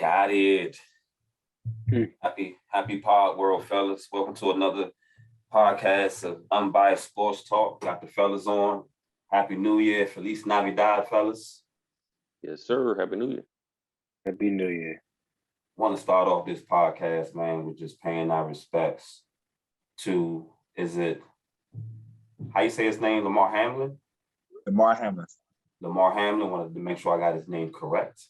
Got it. Hmm. Happy pod world, fellas. Welcome to another podcast of Unbiased Sports Talk. Got the fellas on. Happy New Year. Feliz Navidad, fellas. Yes, sir. Happy New Year. Happy New Year. Want to start off this podcast, man, with just paying our respects to, how you say his name, Lamar Hamlin? Damar Hamlin. Lamar Hamlin, wanted to make sure I got his name correct.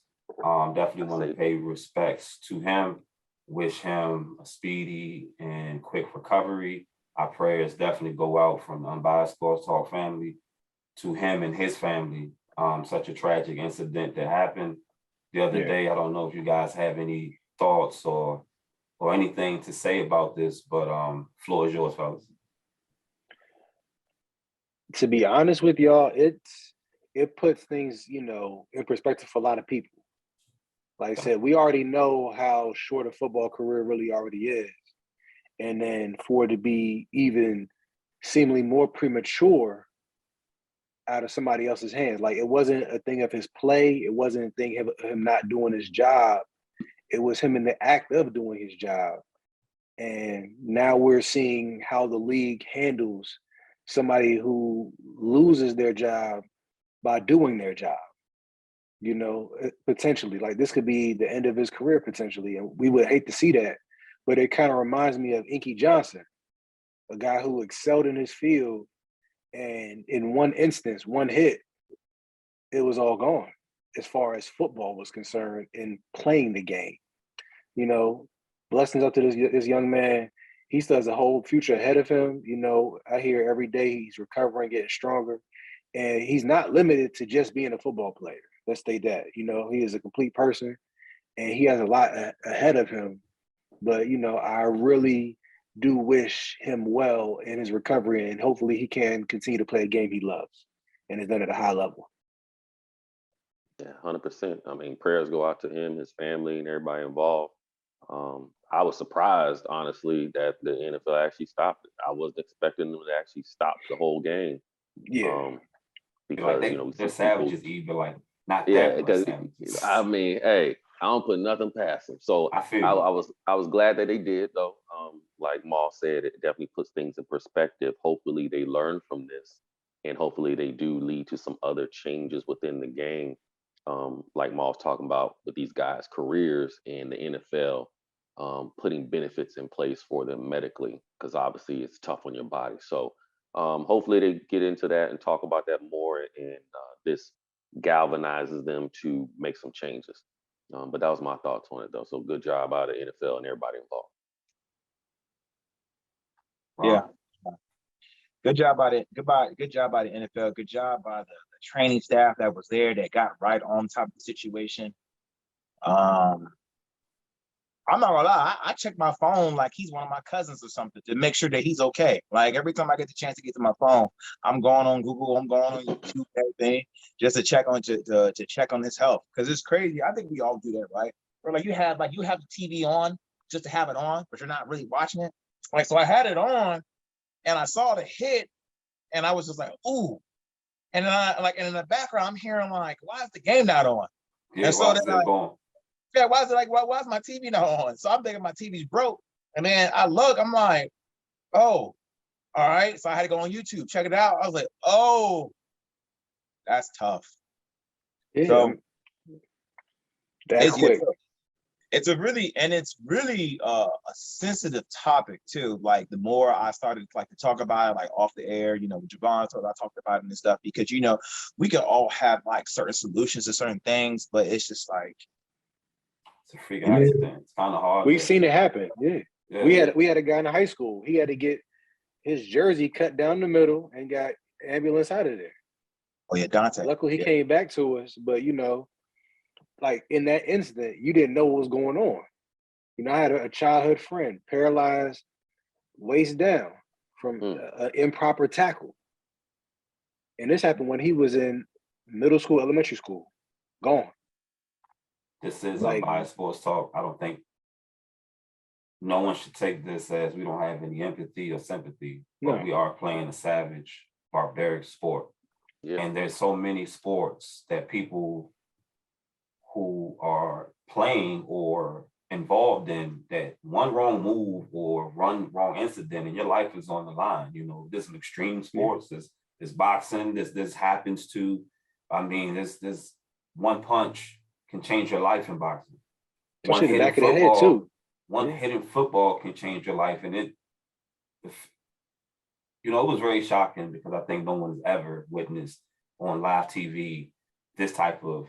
Definitely want to pay respects to him. Wish him a speedy and quick recovery. Our prayers definitely go out from the Unbiased Sports Talk family to him and his family. Such a tragic incident that happened the other day. I don't know if you guys have any thoughts or anything to say about this, but floor is yours, fellas. To be honest with y'all, it puts things, in perspective for a lot of people. Like I said, we already know how short a football career really already is. And then for it to be even seemingly more premature out of somebody else's hands. Like, it wasn't a thing of his play. It wasn't a thing of him not doing his job. It was him in the act of doing his job. And now we're seeing how the league handles somebody who loses their job by doing their job. Potentially, like, this could be the end of his career potentially, and we would hate to see that. But it kind of reminds me of Inky Johnson, a guy who excelled in his field, and in one instance, one hit, it was all gone as far as football was concerned in playing the game. Blessings up to this young man. He still has a whole future ahead of him. I hear every day he's recovering, getting stronger, and he's not limited to just being a football player. Let's state that. He is a complete person, and he has a lot ahead of him. But, I really do wish him well in his recovery, and hopefully he can continue to play a game he loves and is done at a high level. Yeah, 100%. I mean, prayers go out to him, his family, and everybody involved. I was surprised, honestly, that the NFL actually stopped it. I wasn't expecting them to actually stop the whole game. Yeah. Like Because, they're savages, even like not that. Yeah, because I mean, hey, I don't put nothing past them. So I was glad that they did, though. Like Maul said, it definitely puts things in perspective. Hopefully they learn from this, and hopefully they do lead to some other changes within the game. Like Maul's talking about with these guys' careers in the NFL, putting benefits in place for them medically, because obviously it's tough on your body. So hopefully they get into that and talk about that more, and this galvanizes them to make some changes. But that was my thoughts on it, though. So good job out of NFL and everybody involved. Yeah. Good job by the NFL. Good job by the training staff that was there, that got right on top of the situation. I'm not gonna lie, I check my phone like he's one of my cousins or something to make sure that he's okay. Like, every time I get the chance to get to my phone, I'm going on Google, I'm going on YouTube, everything, just to check on to check on his health. Because it's crazy. I think we all do that, right? Or like you have the TV on just to have it on, but you're not really watching it. Like, so I had it on and I saw the hit and I was just like, ooh. And then and in the background, I'm hearing like, why is the game not on? Yeah, and so then yeah, why is my TV not on? So I'm thinking my TV's broke. And then I look, I'm like, oh, all right. So I had to go on YouTube, check it out. I was like, oh, that's tough. Yeah. So that's quick. It's really a sensitive topic too. Like, the more I started to talk about it, like off the air, with Javon, so I talked about it and stuff, because we could all have like certain solutions to certain things, but it's just like, it's a freaking accident. It's kind of hard. We've seen it happen. Yeah. We had a guy in high school. He had to get his jersey cut down the middle and got ambulance out of there. Oh yeah, Dante. Luckily he came back to us, but like in that incident, you didn't know what was going on. I had a childhood friend paralyzed waist down from an improper tackle. And this happened when he was in middle school, elementary school. Gone. This is Unbiased Sports Talk. I don't think no one should take this as we don't have any empathy or sympathy, but we are playing a savage, barbaric sport. Yeah. And there's so many sports that people who are playing or involved in, that one wrong move or one wrong incident and your life is on the line. You know, this is extreme sports, this boxing, this happens to, I mean, this one punch can change your life in boxing. Especially the back of the head too. One hidden football can change your life. And it was very shocking because I think no one's ever witnessed on live TV this type of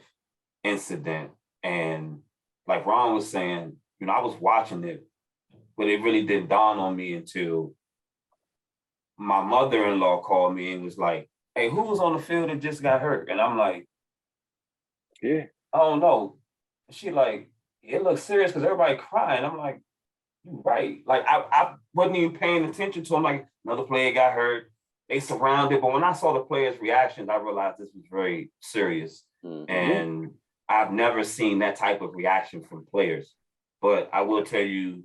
incident. And like Ron was saying, I was watching it, but it really didn't dawn on me until my mother-in-law called me and was like, "Hey, who was on the field that just got hurt?" And I'm like, "Yeah, I don't know." She like, "It looks serious because everybody crying." I'm like, "You're right." Like I wasn't even paying attention to him. Like, another player got hurt. They surrounded, but when I saw the players' reactions, I realized this was very serious. Mm-hmm. And I've never seen that type of reaction from players. But I will tell you,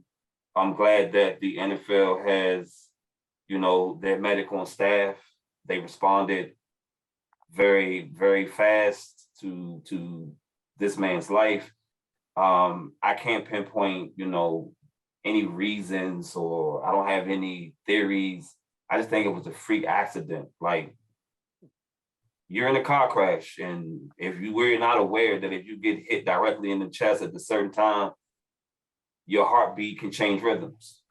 I'm glad that the NFL has, their medical staff. They responded very, very fast to this man's life. I can't pinpoint, any reasons, or I don't have any theories. I just think it was a freak accident. Like, you're in a car crash, and if you were not aware that if you get hit directly in the chest at a certain time, your heartbeat can change rhythms.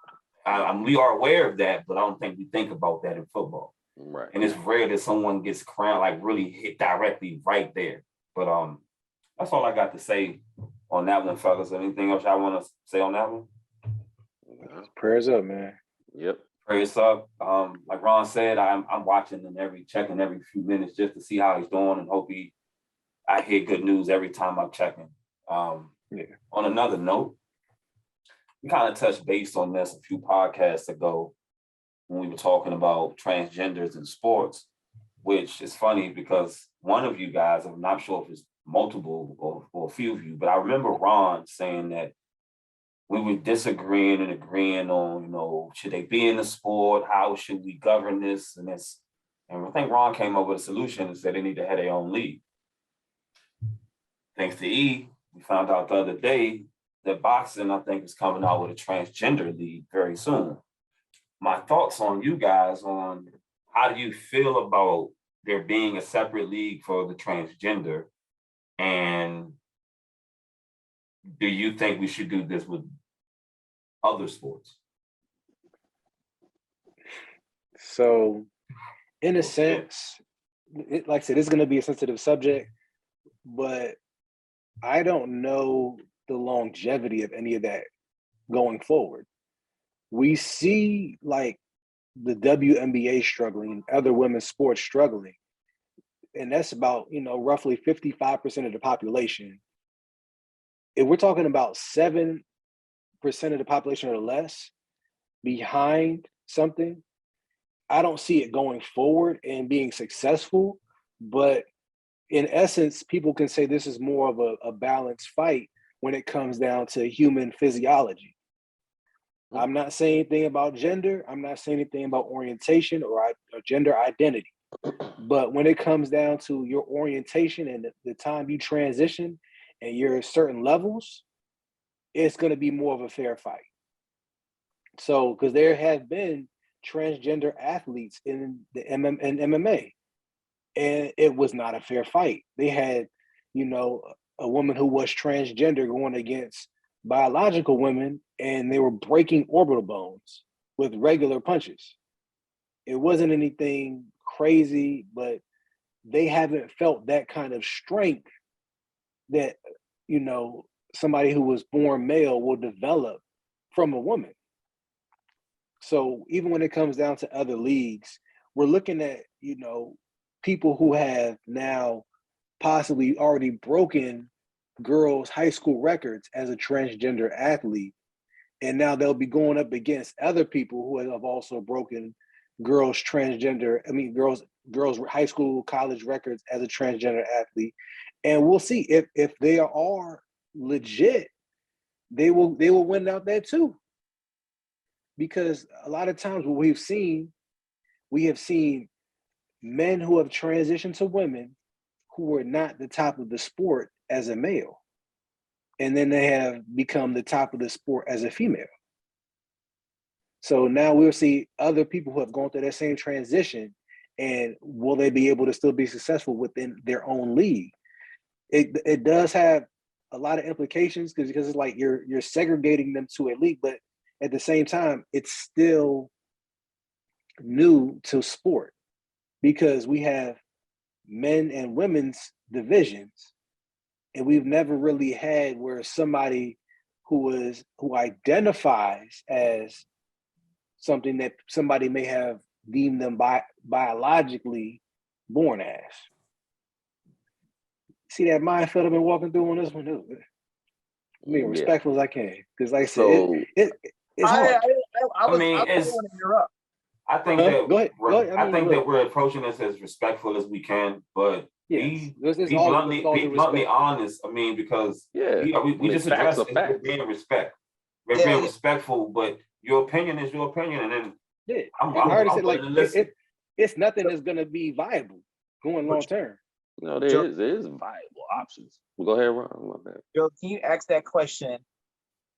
We are aware of that, but I don't think we think about that in football. Right. And it's rare that someone gets crowned, like really hit directly right there. But that's all I got to say on that one, fellas. Anything else y'all want to say on that one? Prayers up, man. Yep. Prayers up. Like Ron said, I'm watching and checking every few minutes just to see how he's doing, and hope I hear good news every time I'm checking. On another note, we kind of touched base on this a few podcasts ago when we were talking about transgenders in sports, which is funny because one of you guys, I'm not sure if it's multiple or a few of you, but I remember Ron saying that we were disagreeing and agreeing on, should they be in the sport? How should we govern this and this? And I think Ron came up with a solution and said they need to have their own league. Thanks to E, we found out the other day that boxing, I think, is coming out with a transgender league very soon. My thoughts on you guys on how do you feel about there being a separate league for the transgender, and do you think we should do this with other sports? So, in a sense, like I said, it's going to be a sensitive subject, but I don't know the longevity of any of that going forward. We see like the WNBA struggling, other women's sports struggling, and that's about, roughly 55% of the population. If we're talking about 7% of the population or less behind something, I don't see it going forward and being successful. But in essence, people can say this is more of a balanced fight when it comes down to human physiology. I'm not saying anything about gender. I'm not saying anything about orientation or gender identity. But when it comes down to your orientation and the time you transition and you're at certain levels, it's going to be more of a fair fight. So, because there have been transgender athletes in the MMA, and it was not a fair fight. They had, a woman who was transgender going against biological women, and they were breaking orbital bones with regular punches. It wasn't anything crazy, but they haven't felt that kind of strength that, somebody who was born male will develop from a woman. So even when it comes down to other leagues, we're looking at, people who have now possibly already broken girls' high school records as a transgender athlete. And now they'll be going up against other people who have also broken girls' high school, college records as a transgender athlete. And we'll see if they are legit, they will win out there too. Because a lot of times what we have seen men who have transitioned to women who were not the top of the sport as a male. and then they have become the top of the sport as a female. So now we'll see other people who have gone through that same transition, and will they be able to still be successful within their own league? It does have a lot of implications because it's like you're segregating them to a league, but at the same time, it's still new to sport because we have men and women's divisions, and we've never really had where somebody who identifies as something that somebody may have deemed them biologically born as. See that minefield I've been walking through on this one? I'm being respectful as I can, because like I said, it's hard. I think that we're approaching this as respectful as we can, but be bluntly honest. I mean, because we just addressed it. We're being respectful, but your opinion is your opinion, and then I already said, like, it's nothing that's going to be viable going long term. No, there is viable options. Go ahead, Ron. Joe, can you ask that question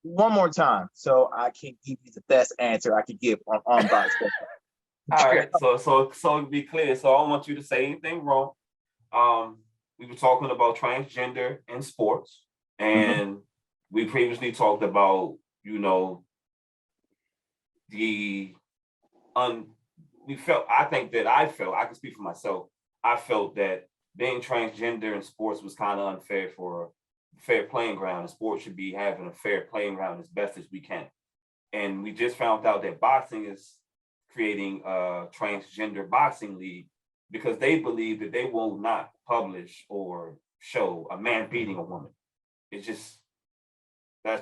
one more time so I can give you the best answer I could give on Unbiased? All right, so to be clear, so I don't want you to say anything wrong. We were talking about transgender in sports, and we previously talked about, I can speak for myself. I felt that being transgender in sports was kind of unfair for fair playing ground, and sports should be having a fair playing ground as best as we can. And we just found out that boxing is creating a transgender boxing league because they believe that they will not publish or show a man beating a woman. That's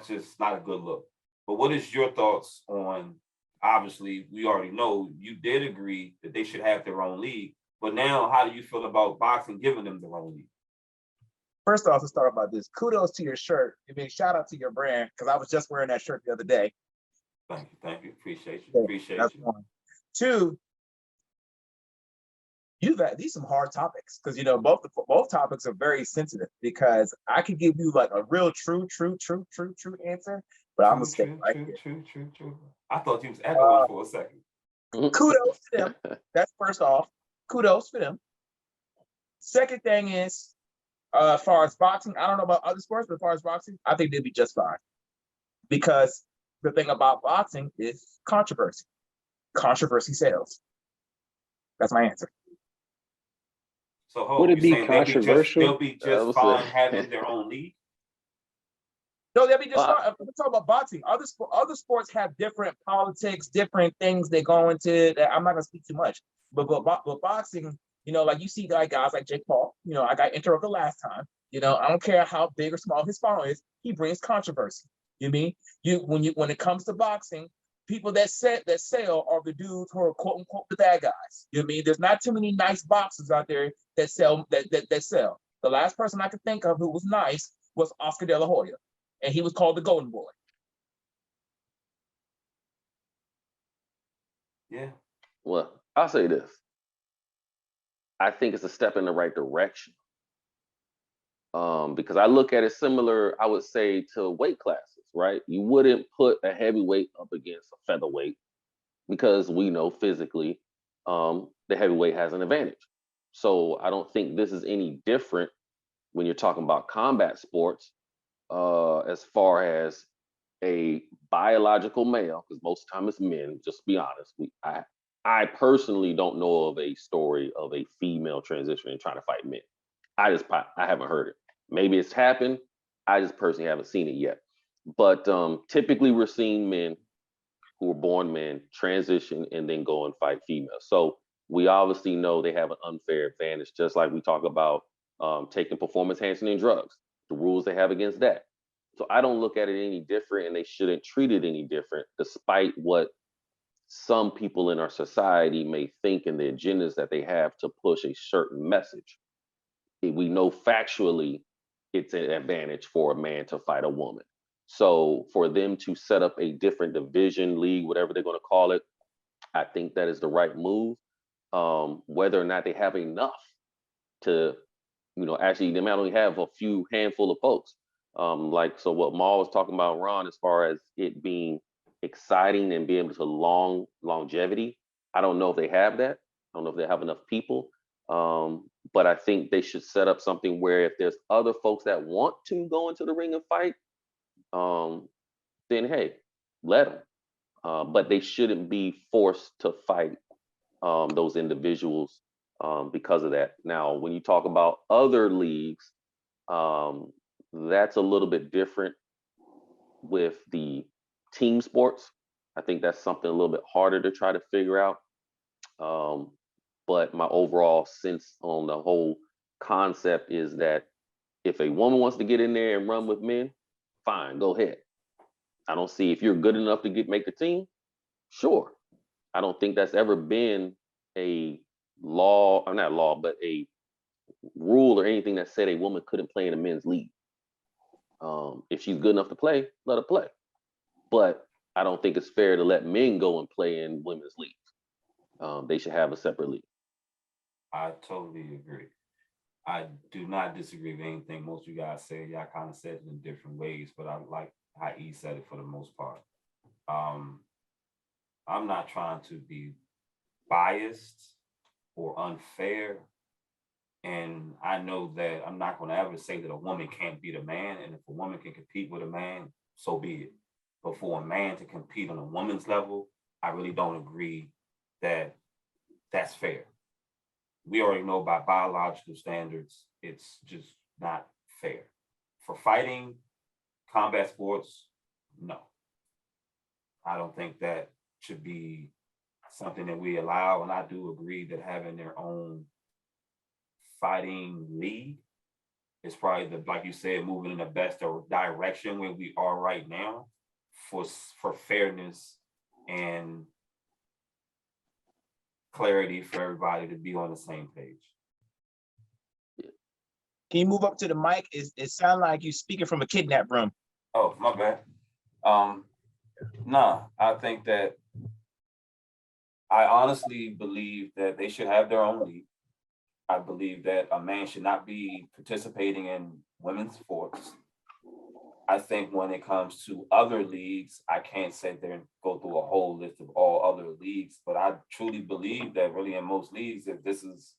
just not a good look. But what is your thoughts on, obviously, we already know you did agree that they should have their own league, but now how do you feel about boxing giving them their own league? First off, let's start about this. Kudos to your shirt. I mean, shout out to your brand, because I was just wearing that shirt the other day. Thank you. Appreciate you. That's one. Two, these some hard topics, because both topics are very sensitive, because I could give you like a real true answer, but I'm gonna stay right here. True. I thought you was echoing for a second. Kudos to them. That's first off. Kudos for them. Second thing is, as far as boxing, I don't know about other sports, but as far as boxing, I think they'd be just fine. Because the thing about boxing is controversy. Controversy sells. That's my answer. So would it be controversial? They'll be just fine having their own league? No, they'll be just fine. We're talking about boxing. Other sports have different politics, different things they go into. That I'm not gonna speak too much. But boxing, like you see guys like Jake Paul. I got interrupted last time. I don't care how big or small his following is. He brings controversy. When it comes to boxing, people that sell are the dudes who are quote unquote the bad guys. There's not too many nice boxers out there that sell that sell. The last person I could think of who was nice was Oscar De La Hoya, and he was called the Golden Boy. Yeah. Well, I'll say this. I think it's a step in the right direction. Because I look at it similar, I would say, to weight classes, right? You wouldn't put a heavyweight up against a featherweight because we know physically the heavyweight has an advantage. So I don't think this is any different when you're talking about combat sports, as far as a biological male, because most of the time it's men, just to be honest. I personally don't know of a story of a female transitioning trying to fight men. I haven't heard it. Maybe it's happened. I just personally haven't seen it yet. But typically we're seeing men who are born men transition and then go and fight females. So we obviously know they have an unfair advantage, just like we talk about taking performance enhancing drugs, the rules they have against that. So I don't look at it any different, and they shouldn't treat it any different, despite what some people in our society may think and the agendas that they have to push a certain message. We know factually it's an advantage for a man to fight a woman. So for them to set up a different division, league, whatever they're going to call it, I think that is the right move. Whether or not they have enough to, actually, they might only have a few handful of folks. Like, so what Maul was talking about, Ron, as far as it being exciting and being able to longevity, I don't know if they have that. I don't know if they have enough people. But I think they should set up something where if there's other folks that want to go into the ring and fight, then hey, let them. But they shouldn't be forced to fight those individuals because of that. Now, when you talk about other leagues, that's a little bit different with the team sports. I think that's something a little bit harder to try to figure out. But my overall sense on the whole concept is that if a woman wants to get in there and run with men, fine, go ahead. I don't see if you're good enough to make the team, sure. I don't think that's ever been a law, or not law, but a rule or anything that said a woman couldn't play in a men's league. If she's good enough to play, let her play. But I don't think it's fair to let men go and play in women's leagues. They should have a separate league. I totally agree. I do not disagree with anything most of you guys said. Y'all kind of said it in different ways, but I like how E said it for the most part. I'm not trying to be biased or unfair. And I know that I'm not going to ever say that a woman can't beat a man. And if a woman can compete with a man, so be it. But for a man to compete on a woman's level, I really don't agree that that's fair. We already know by biological standards, it's just not fair. For fighting, combat sports, no. I don't think that should be something that we allow. And I do agree that having their own fighting league is probably, like you said, moving in the best direction where we are right now for fairness and clarity for everybody to be on the same page. Can you move up to the mic? It sounds like you speaking from a kidnap room. Oh, my bad. No, I think that I honestly believe that they should have their own league. I believe that a man should not be participating in women's sports. I think when it comes to other leagues, I can't sit there and go through a whole list of all other leagues, but I truly believe that really in most leagues, if this is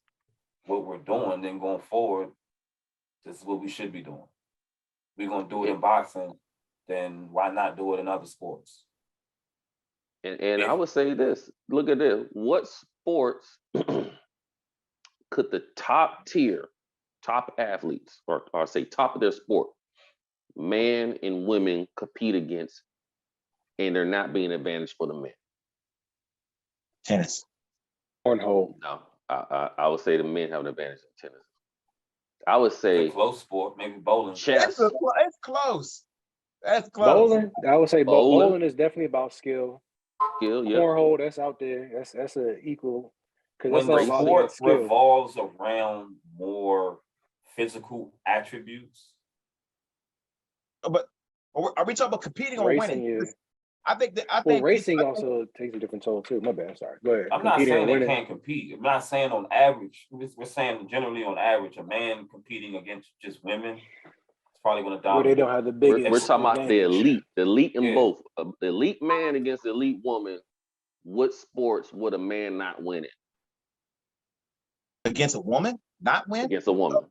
what we're doing, then going forward, this is what we should be doing. We're going to do it in boxing, then why not do it in other sports? And I would say this, look at this. What sports could the top athletes, or say top of their sport, man and women, compete against, and they're not being advantaged for the men? Tennis. Cornhole. No, I would say the men have an advantage in tennis. I would say it's a close sport, maybe bowling. Chess. It's close. That's close. Bowling. I would say bowling is definitely about skill. Yeah. Cornhole, that's out there. That's an equal. When the sport revolves around more physical attributes. But are we talking about competing or winning? Yeah. I think racing also takes a different toll too. My bad, sorry. Go ahead. I'm not saying they can't compete. I'm not saying on average. We're saying generally on average, a man competing against just women is probably going to dominate. Where they don't have the biggest. We're talking about the elite in both. Elite man against elite woman. What sports would a man not win in? Against a woman? Not win? Against a woman.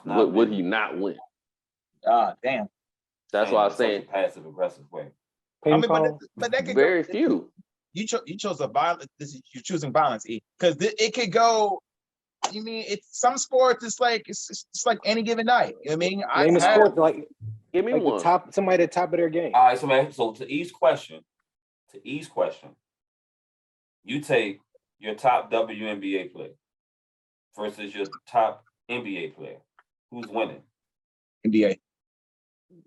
Would he not win? Damn. That's why I'm saying passive aggressive way. I mean, but that could very few. You chose a violence. You're choosing violence, E, because it could go. You mean it's some sports? It's like any given night. You know what I mean, name a sport like. Give me one. Somebody at the top of their game. All right, so to E's question, you take your top WNBA player versus your top NBA player. Who's winning? NBA.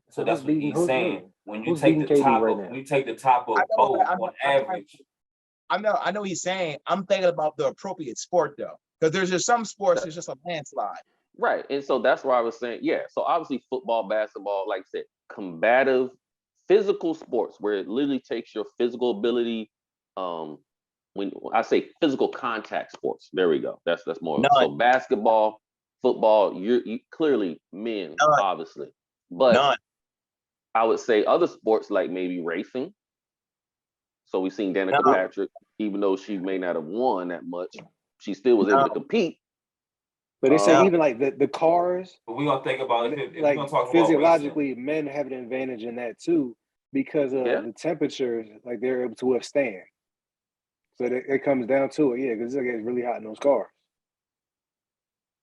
So that's what he's saying. When you take the top of both on average. I know he's saying. I'm thinking about the appropriate sport though, because there's just some sports it's just a landslide. Right, and so that's why I was saying, yeah. So obviously football, basketball, like I said, combative, physical sports where it literally takes your physical ability. When I say physical contact sports, there we go. That's more. So basketball, football, you clearly men, obviously. But None. I would say other sports like maybe racing. So we've seen Danica No. Patrick, even though she may not have won that much, she still was able to compete. But they say even like the cars. But we're gonna think about if like we're gonna talk physiologically, about men have an advantage in that too because of the temperatures. Like they're able to withstand. So it comes down to it, because it gets really hot in those cars.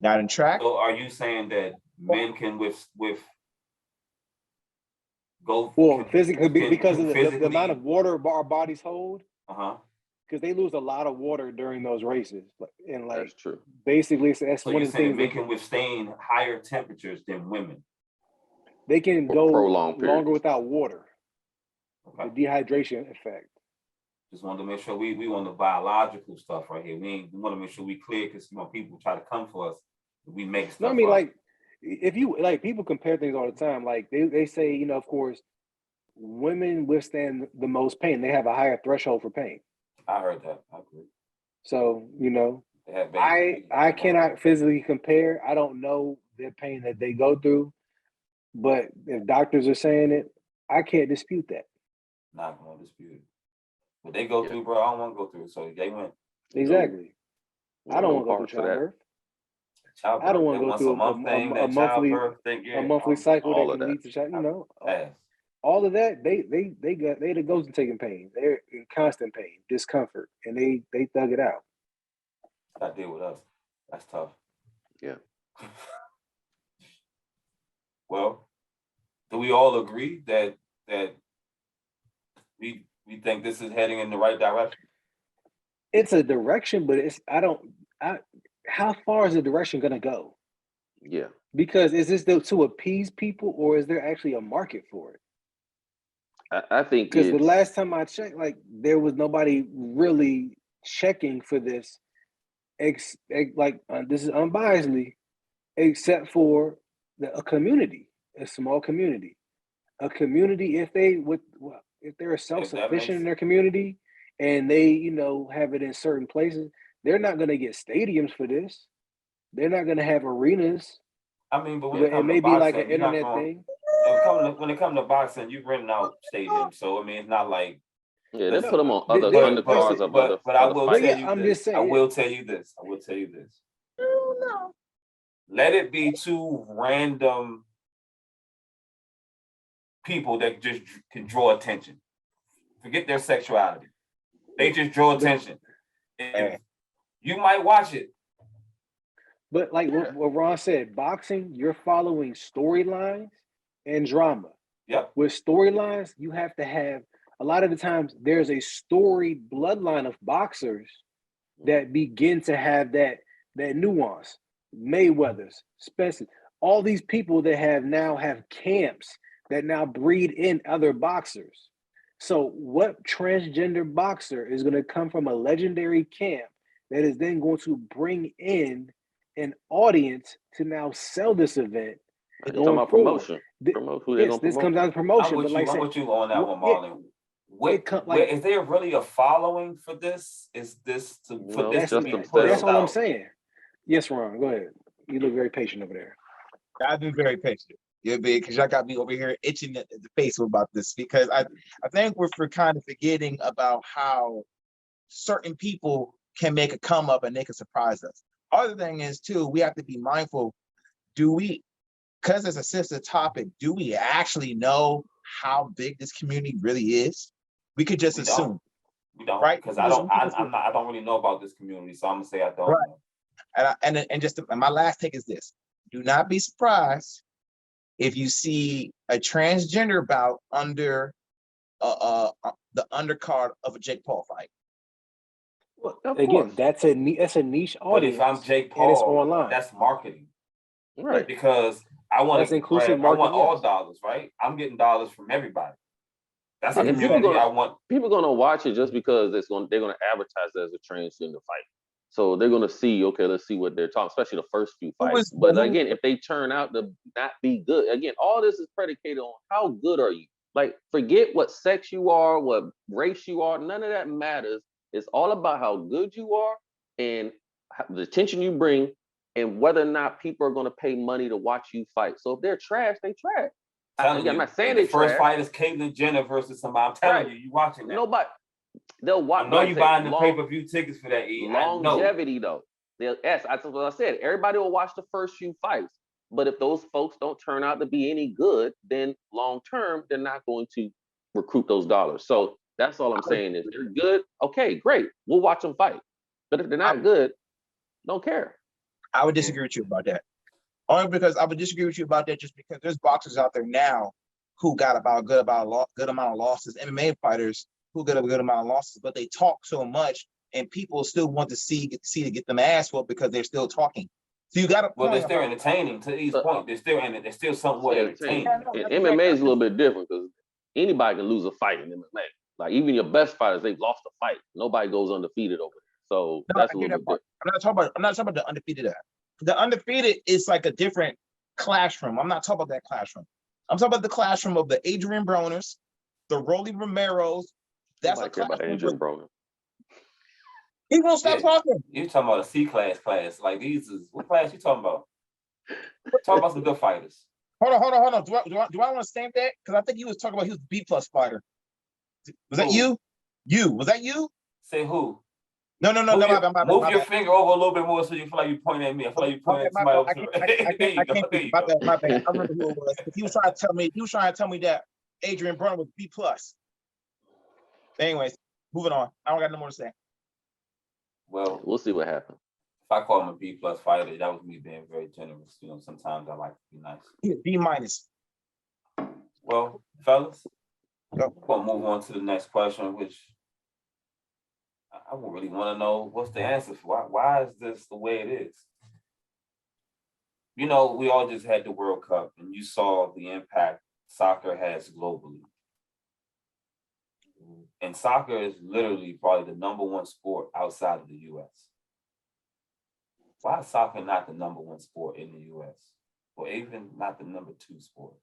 Not in track. So are you saying that men can go? Well, physically, because of the amount of water our bodies hold. Because they lose a lot of water during those races, and like that's true. Basically, that's so one of the things they can withstand higher temperatures than women. They can go longer without water. Okay. The dehydration effect. Just wanted to make sure we on the biological stuff right here. We want to make sure we clear because people try to come for us. We make stuff. No, I mean, like if you like, people compare things all the time. Like they say, of course, women withstand the most pain. They have a higher threshold for pain. I heard that. I agree. So I cannot physically compare. I don't know the pain that they go through, but if doctors are saying it, I can't dispute that. Not gonna dispute it. But they go through, bro. I don't want to go through it, so they went. Exactly. I don't want to go through childbirth. I don't want to go through a monthly cycle that can lead to child. All of that, they the ghosts taking pain. They're in constant pain, discomfort, and they thug it out. Got to deal with us. That's tough. Yeah. Well, do we all agree that we think this is heading in the right direction? It's a direction, but how far is the direction going to go? Yeah. Because is this to appease people, or is there actually a market for it? I think because the last time I checked, like there was nobody really checking for this, this is unbiasedly, except for a community, a small community, if they're self-sufficient in their community and they have it in certain places, they're not going to get stadiums for this. They're not going to have arenas. I mean, but it may be like an internet thing. When it comes to boxing, you renting out stadiums, so I mean, it's not like they put them on other undercards of other. But I will tell you I'm this. Just saying, I will tell you this. No. Let it be two random people that just can draw attention. Forget their sexuality. They just draw attention. And you might watch it. But like what Ron said, boxing, you're following storylines and drama. Yep. With storylines, you have to have, a lot of the times there's a storied bloodline of boxers that begin to have that nuance. Mayweather's, Spencer, all these people that now have camps that now breed in other boxers. So what transgender boxer is going to come from a legendary camp that is then going to bring in an audience to now sell this event? You're talking about promotion. This comes down to promotion. I'm with you on that one, Marlon. Is there really a following for this? Is this for this to be put That's all I'm saying. Yes, Ron, go ahead. You look very patient over there. I've been very patient. Because y'all got me over here itching at the face about this, because I think we're kind of forgetting about how certain people can make a come up and they can surprise us. Other thing is too, we have to be mindful. Because it's a sensitive topic, do we actually know how big this community really is? We could just assume. We don't, right? Because I don't really know about this community, so I'm gonna say I don't know. And my last take is this: do not be surprised if you see a transgender bout under the undercard of a Jake Paul fight. Well, again, that's a niche audience. But if I'm Jake Paul, and it's online, that's marketing, right? Because I want inclusive marketing. I want all dollars, right? I'm getting dollars from everybody. That's a community I want. People gonna watch it just because they're gonna advertise it as a transgender fight. So they're gonna see, okay, let's see what they're talking, especially the first few fights. But again, if they turn out to not be good, again, all this is predicated on how good are you. Like, forget what sex you are, what race you are. None of that matters. It's all about how good you are and the attention you bring, and whether or not people are gonna pay money to watch you fight. So if they're trash, they trash. I'm not saying the they first trash. fight is Caitlyn Jenner versus somebody. I'm telling you watching that. Nobody. They'll watch. I know you buying the pay-per-view tickets for that. Longevity though. That's what I said. Everybody will watch the first few fights, but if those folks don't turn out to be any good, then long term they're not going to recruit those dollars. So that's all I'm saying. If they're good, okay, great, we'll watch them fight. But if they're not good, don't care. I would disagree with you about that. Only because I would disagree with you about that just because there's boxers out there now who got a good amount of losses, MMA fighters who got a good amount of losses, but they talk so much and people still want to get them ass whooped because they're still talking. So you got to. Well, they're still entertaining to each point. They're still somewhat entertaining. And MMA is a little bit different because anybody can lose a fight in MMA. Like even your best fighters, they've lost a fight. Nobody goes undefeated over there. So that's a little bit different. I'm not talking about the undefeated. The undefeated is like a different classroom. I'm not talking about that classroom. I'm talking about the classroom of the Adrian Broners, the Rolly Romeros. That's a classroom. About Adrian Broner. He won't stop talking. You're talking about a C-class class. Like these is what class you talking about? Talk about some good fighters. Hold on. Do I want to stamp that? Because I think he was talking about he was B+ fighter. Was that you? Was that you? Say who? No. Move your finger over a little bit more so you feel like you're pointing at me. I feel like you're pointing at somebody else. I can't. My bad. I remember who it was. He was trying to tell me that Adrian Broner was B+. Anyways, moving on. I don't got no more to say. Well, we'll see what happens. If I call him a B+ fighter, that was me being very generous. You know, sometimes I like to be nice. B-. Well, fellas, we'll move on to the next question, which I would really want to know what's the answer for. Why is this the way it is? You know, we all just had the World Cup, and you saw the impact soccer has globally. And soccer is literally probably the #1 sport outside of the U.S. Why is soccer not the #1 sport in the U.S.? Or even not the #2 sport?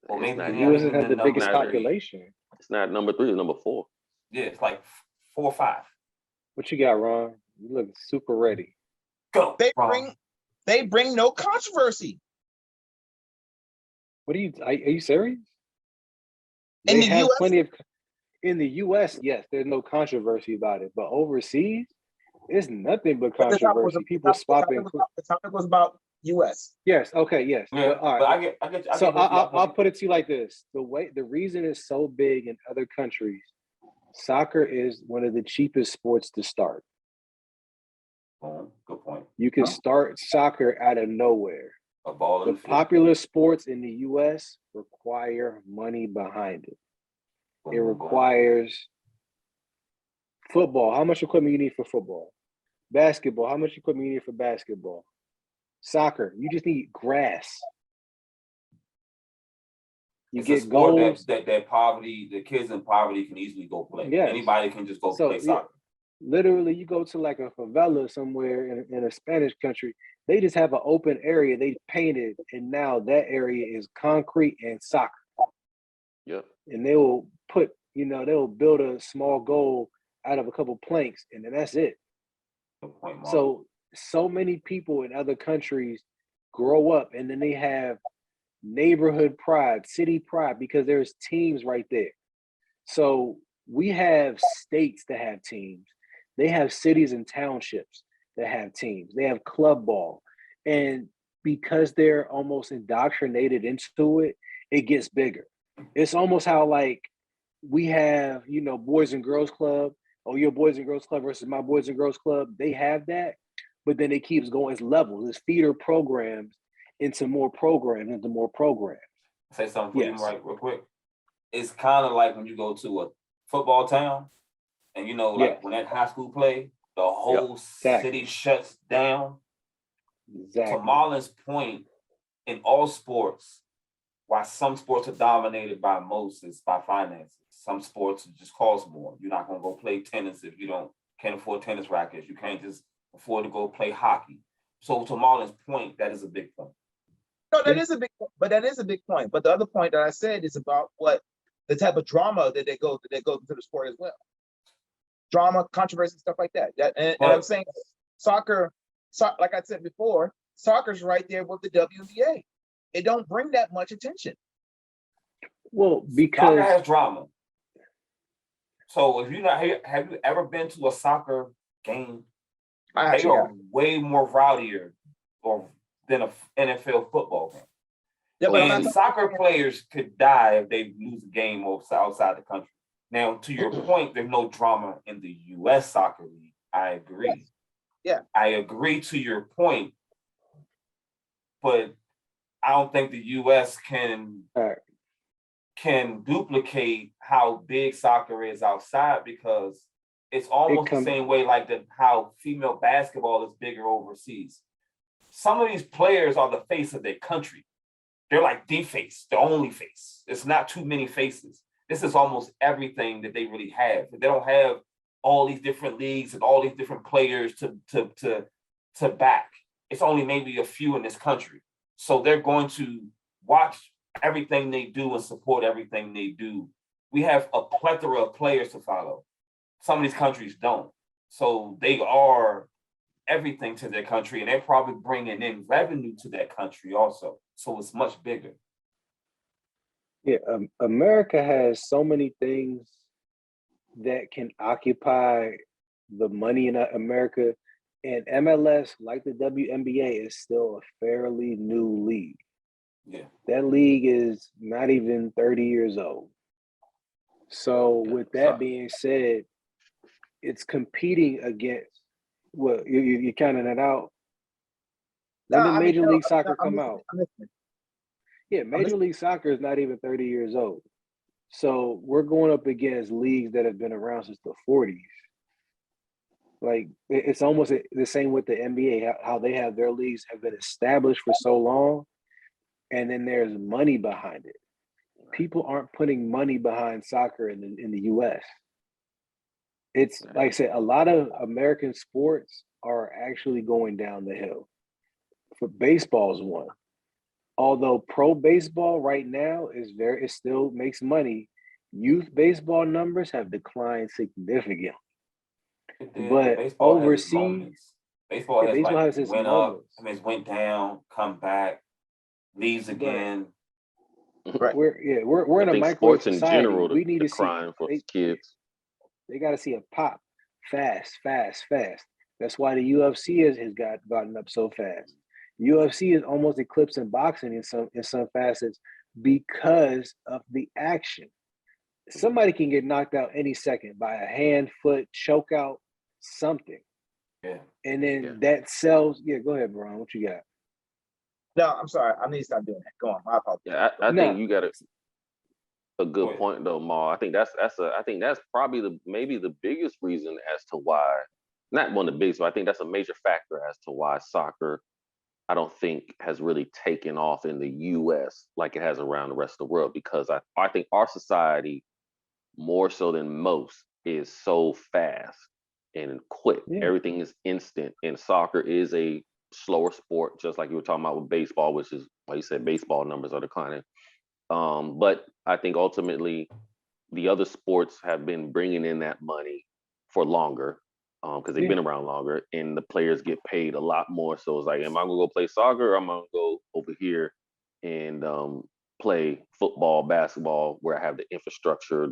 Or maybe the U.S. has the biggest population. It's not #3, it's #4. Yeah, it's like 4 or 5. What you got, Ron? You look super ready. Go. They bring no controversy. What are you serious? In the U.S., in the U.S., yes, there's no controversy about it, but overseas, it's nothing but controversy. People swapping. The topic was about U.S. Yes. Okay. Yes. Yeah, but, all right. I get so I'll put it to you like this: the reason it's so big in other countries, soccer is one of the cheapest sports to start. Good point. You can start soccer out of nowhere. A ball. The popular sports in the U.S. require money behind it. It requires football. How much equipment you need for football? Basketball. How much equipment you need for basketball? Soccer. You just need grass. You it's get a sport goals. That poverty, the kids in poverty can easily go play. Yes. Anybody can just go play soccer. Literally, you go to like a favela somewhere in a Spanish country, they just have an open area they painted, and now that area is concrete and soccer. Yep. And they will they'll build a small goal out of a couple planks, and then that's it. So many people in other countries grow up, and then they have neighborhood pride, city pride, because there's teams right there. So we have states that have teams. They have cities and townships that have teams. They have club ball. And because they're almost indoctrinated into it, it gets bigger. It's almost how like we have, Boys and Girls Club. Oh, your Boys and Girls Club versus my Boys and Girls Club. They have that, but then it keeps going. It's levels. It's feeder programs into more programs, Say something for you, Mike, real quick. It's kind of like when you go to a football town, and when that high school play, the whole city shuts down. Exactly. To Marlon's point, in all sports, why some sports are dominated by most is by finances. Some sports just cost more. You're not gonna go play tennis if you can't afford tennis rackets. You can't just afford to go play hockey. So to Marlon's point, that is a big point. No, that is a big point. But that is a big point. But the other point that I said is about what the type of drama that they go into the sport as well. Drama, controversy, stuff like that. And I'm saying soccer, like I said before, soccer's right there with the WNBA. it don't bring that much attention. Well, Soccer because has drama. So if you're not here, have you ever been to a soccer game? They are way more rowdier than an NFL football game. Yeah, but and soccer players could die if they lose a game outside the country. Now, to your point, there's no drama in the U.S. soccer league. I agree. Yeah. I agree to your point, but I don't think the U.S. can duplicate how big soccer is outside, because it's almost the same way like how female basketball is bigger overseas. Some of these players are the face of their country. They're like the face, the only face. It's not too many faces. This is almost everything that they really have. They don't have all these different leagues and all these different players to back. It's only maybe a few in this country. So they're going to watch everything they do and support everything they do. We have a plethora of players to follow. Some of these countries don't. So they are everything to their country, and they're probably bringing in revenue to their country also. So it's much bigger. Yeah, America has so many things that can occupy the money in America, and MLS, like the WNBA, is still a fairly new league. Yeah, that league is not even 30 years old. So with that being said, it's competing against what you're counting it out. When did Major League Soccer come out? Yeah, Major League Soccer is not even 30 years old. So we're going up against leagues that have been around since the 40s. Like, it's almost the same with the NBA, how they have their leagues have been established for so long, and then there's money behind it. People aren't putting money behind soccer in the US. It's like I said, a lot of American sports are actually going down the hill. For baseball's one. Although pro baseball right now it still makes money, youth baseball numbers have declined significantly. But overseas, baseball has its went up, it's went down, come back, leaves again. Right. We're in a microwave society. In general, we need to see for kids. They got to see a pop fast. That's why the UFC has gotten up so fast. UFC is almost eclipsing boxing in some facets because of the action. Somebody can get knocked out any second by a hand, foot, choke out, something. Yeah. And then that sells. Yeah, go ahead, Brian. What you got? No, I'm sorry. I need to stop doing that. Go on. My apologies. Yeah, I think you got a good point though, Ma. I think that's probably maybe the biggest reason as to why, not one of the biggest, but I think that's a major factor as to why soccer, I don't think, has really taken off in the US like it has around the rest of the world, because I think our society, more so than most, is so fast and quick. Yeah. Everything is instant, and soccer is a slower sport, just like you were talking about with baseball, which is, like you said, baseball numbers are declining. But I think ultimately the other sports have been bringing in that money for longer, because they've been around longer, and the players get paid a lot more. So it's like, am I gonna go play soccer, or am I gonna go over here and play football, basketball, where I have the infrastructure,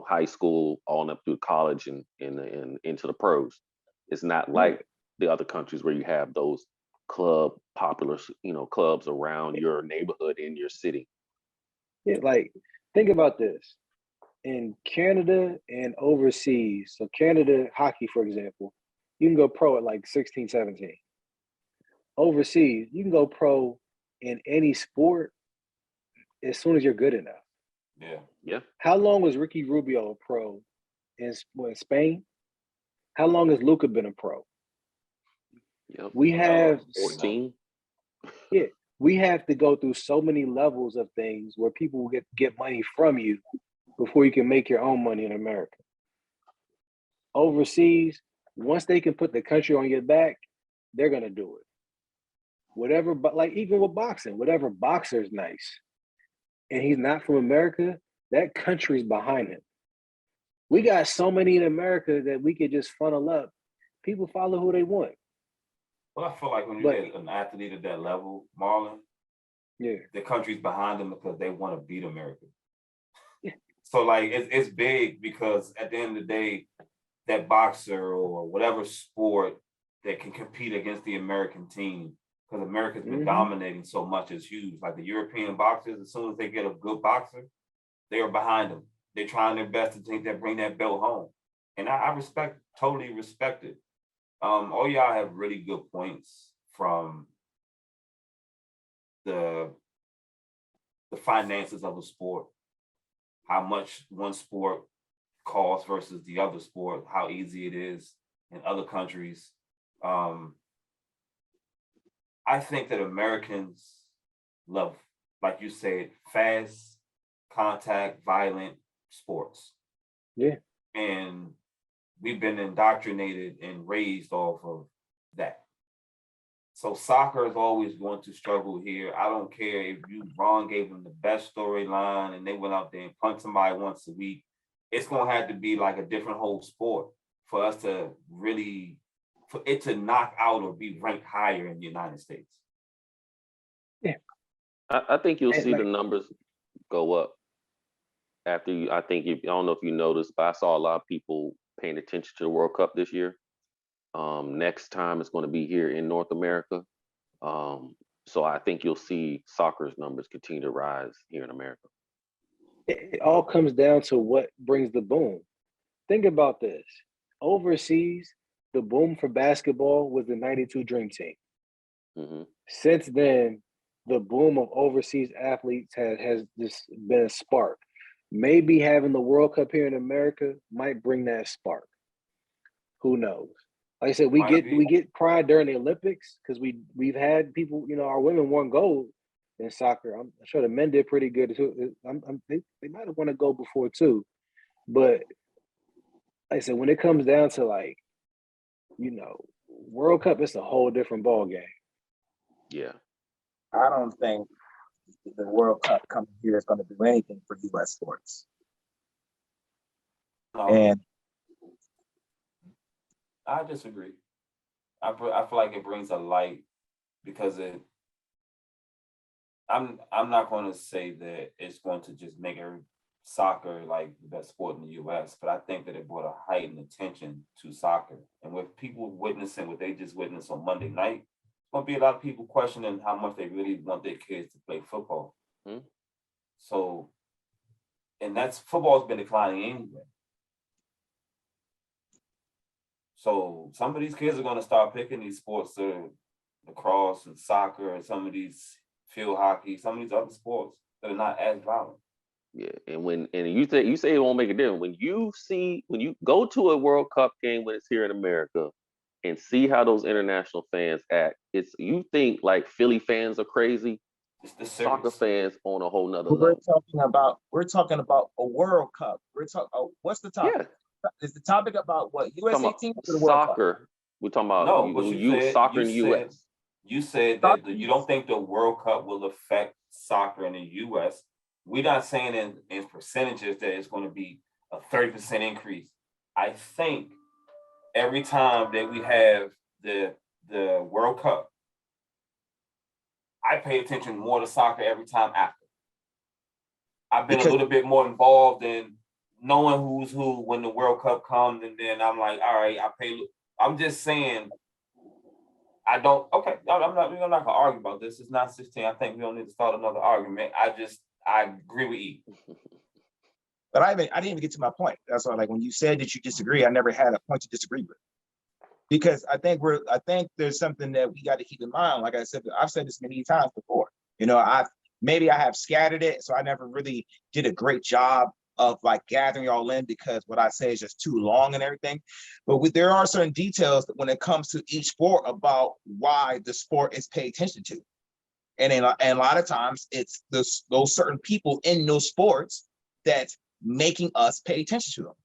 high school on up through college and into the pros. It's not like the other countries where you have those popular clubs around your neighborhood in your city. Yeah, like, think about this. In Canada and overseas, so Canada hockey, for example, you can go pro at like 16, 17. Overseas, you can go pro in any sport as soon as you're good enough. Yeah. How long was Ricky Rubio a pro in Spain? How long has Luka been a pro? Yep. We have 14. Yeah, we have to go through so many levels of things where people will get money from you before you can make your own money in America. Overseas, once they can put the country on your back, they're gonna do it. Whatever, but like even with boxing, whatever boxer's nice, and he's not from America, that country's behind him. We got so many in America that we could just funnel up. People follow who they want. Well, I feel like when you get an athlete at that level, Marlon, the country's behind them because they want to beat America. So like it's big because at the end of the day, that boxer or whatever sport that can compete against the American team, because America's been dominating so much, is huge. Like the European boxers, as soon as they get a good boxer, they are behind them. They're trying their best to think that bring that belt home. And I totally respect it. All y'all have really good points from the finances of the sport, how much one sport costs versus the other sport, how easy it is in other countries. I think that Americans love, like you said, fast, contact, violent sports. Yeah. And we've been indoctrinated and raised off of that. So soccer is always going to struggle here. I don't care if Ron gave them the best storyline and they went out there and punched somebody once a week. It's going to have to be like a different whole sport for us to really, for it to knock out or be ranked higher in the United States. Yeah. I think you'll see the numbers go up after you. I don't know if you noticed, but I saw a lot of people paying attention to the World Cup this year. Next time it's going to be here in North America. So I think you'll see soccer's numbers continue to rise here in America. It all comes down to what brings the boom. Think about this. Overseas, the boom for basketball was the 92 Dream Team. Since then, the boom of overseas athletes has just been a spark. Maybe having the World Cup here in America might bring that spark. Who knows? Like I said, we get pride during the Olympics because we've had people, our women won gold in soccer. I'm sure the men did pretty good too. They might have won a gold before too. But like I said, when it comes down to World Cup, it's a whole different ball game. Yeah. I don't think the World Cup coming here is going to do anything for U.S. sports. And I disagree. I feel like it brings a light because I'm not going to say that it's going to just make soccer like the best sport in the U.S., but I think that it brought a heightened attention to soccer. And with people witnessing what they just witnessed on Monday night, there's going to be a lot of people questioning how much they really want their kids to play football. So, and football's been declining anyway. So some of these kids are going to start picking these sports, lacrosse and soccer, and some of these field hockey, some of these other sports that are not as violent. Yeah, and you say it won't make a difference. When you go to a World Cup game when it's here in America and see how those international fans act, you think like Philly fans are crazy. Soccer fans on a whole nother level. We're talking about a World Cup. We're talking. What's the topic? Yeah. Is the topic about what USA team or the World soccer? Cup? We're talking about soccer in the U.S. You said that you don't think the World Cup will affect soccer in the U.S. We're not saying in percentages that it's going to be a 30% increase. I think every time that we have the World Cup, I pay attention more to soccer every time after. I've been a little bit more involved in knowing who's who when the World Cup comes, and then I'm like, all right, I'm just saying, I'm not gonna argue about this. It's not 16. I think we don't need to start another argument. I agree with you. But I didn't even get to my point. That's why, like, when you said that you disagree, I never had a point to disagree with. Because I think there's something that we got to keep in mind. Like I said, I've said this many times before. Maybe I have scattered it, so I never really did a great job of like gathering all in because what I say is just too long and everything. But there are certain details that when it comes to each sport about why the sport is paid attention to. And a lot of times it's those certain people in those sports that's making us pay attention to them.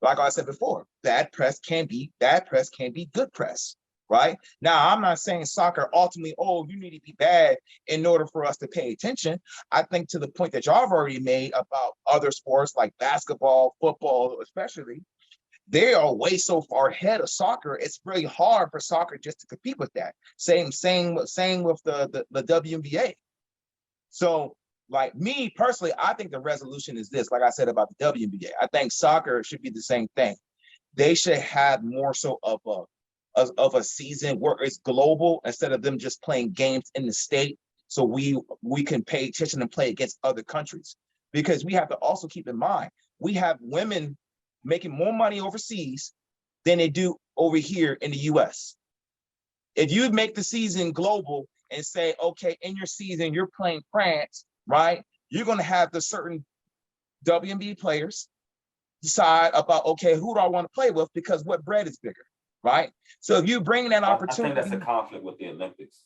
Like I said before, bad press can be good press, right? Now, I'm not saying soccer ultimately, you need to be bad in order for us to pay attention. I think to the point that y'all have already made about other sports like basketball, football, especially, they are way so far ahead of soccer. It's really hard for soccer just to compete with that. Same with the WNBA. So like me personally, I think the resolution is this, like I said about the WNBA, I think soccer should be the same thing. They should have more so of a season where it's global instead of them just playing games in the state. So we can pay attention and play against other countries, because we have to also keep in mind, we have women making more money overseas than they do over here in the US. If you make the season global and say, okay, in your season, you're playing France, right? You're going to have the certain WNBA players decide about, okay, who do I want to play with, because what bread is bigger, right? So if you bring that opportunity, I think that's a conflict with the Olympics.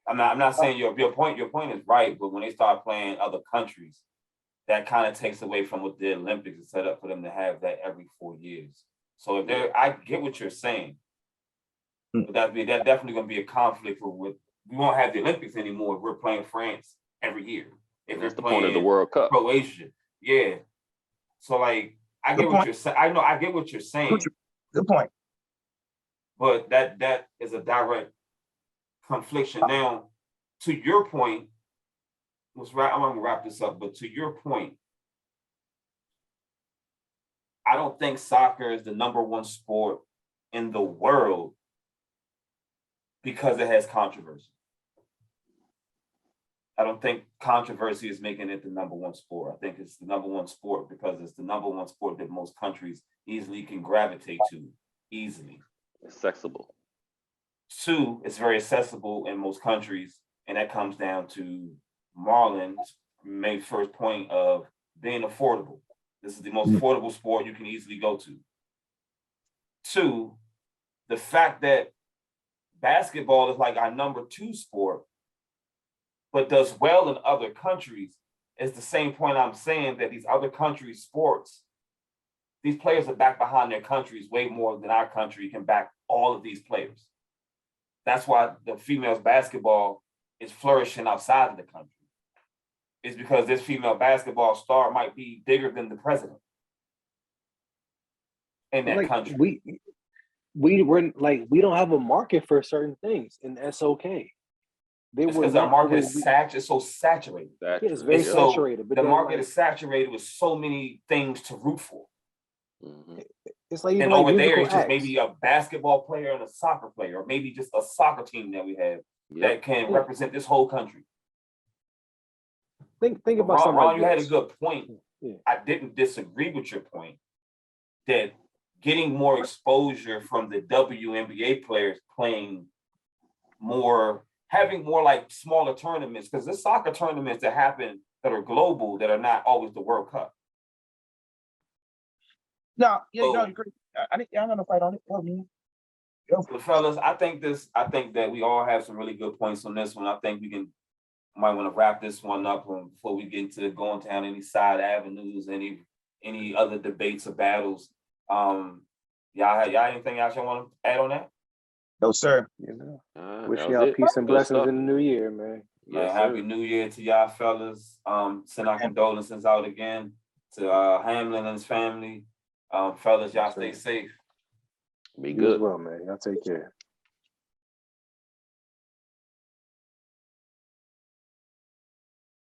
I'm not saying your point is right, but when they start playing other countries, that kind of takes away from what the Olympics is set up for them to have that every 4 years. So if they're, I get what you're saying, but that definitely going to be a conflict with we won't have the Olympics anymore if we're playing France every year. If That's we're the point of the playing World Cup. Croatia, yeah. So like, I get what you're saying. I get what you're saying. Good point. But that is a direct confliction. Now, to your point, I'm gonna wrap this up. But to your point, I don't think soccer is the #1 sport in the world because it has controversy. I don't think controversy is making it the #1 sport. I think it's the #1 sport because it's the #1 sport that most countries easily can gravitate to easily. Accessible. 2, it's very accessible in most countries, and that comes down to Marlon's main first point of being affordable. This is the most affordable sport you can easily go to. 2, the fact that basketball is like our #2 sport, but does well in other countries, is the same point I'm saying that these other countries' sports, these players are back behind their countries way more than our country can back all of these players. That's why the females basketball is flourishing outside of the country. It's because this female basketball star might be bigger than the president in that country. We don't have a market for certain things, and that's okay. Because our market is so saturated. It's very saturated. But the market is saturated with so many things to root for. Mm-hmm. It's like, and over there, it's just maybe a basketball player and a soccer player, or maybe just a soccer team that we have that can represent this whole country. Think about something Ron, like you had a good point. Yeah. I didn't disagree with your point that getting more exposure from the WNBA players playing more, having more like smaller tournaments, because there's soccer tournaments that happen that are global that are not always the World Cup. No, you agree. I'm gonna fight on it. So fellas, I think that we all have some really good points on this one. I think we might want to wrap this one up before we get into going down any side avenues, any other debates or battles. Y'all anything else y'all want to add on that? No, sir. Wish y'all peace and blessings in the new year, man. Yeah, happy New Year to y'all fellas. Send our condolences out again to Hamlin and his family. Fellas, y'all stay safe. Be good. You as well, man. Y'all take care.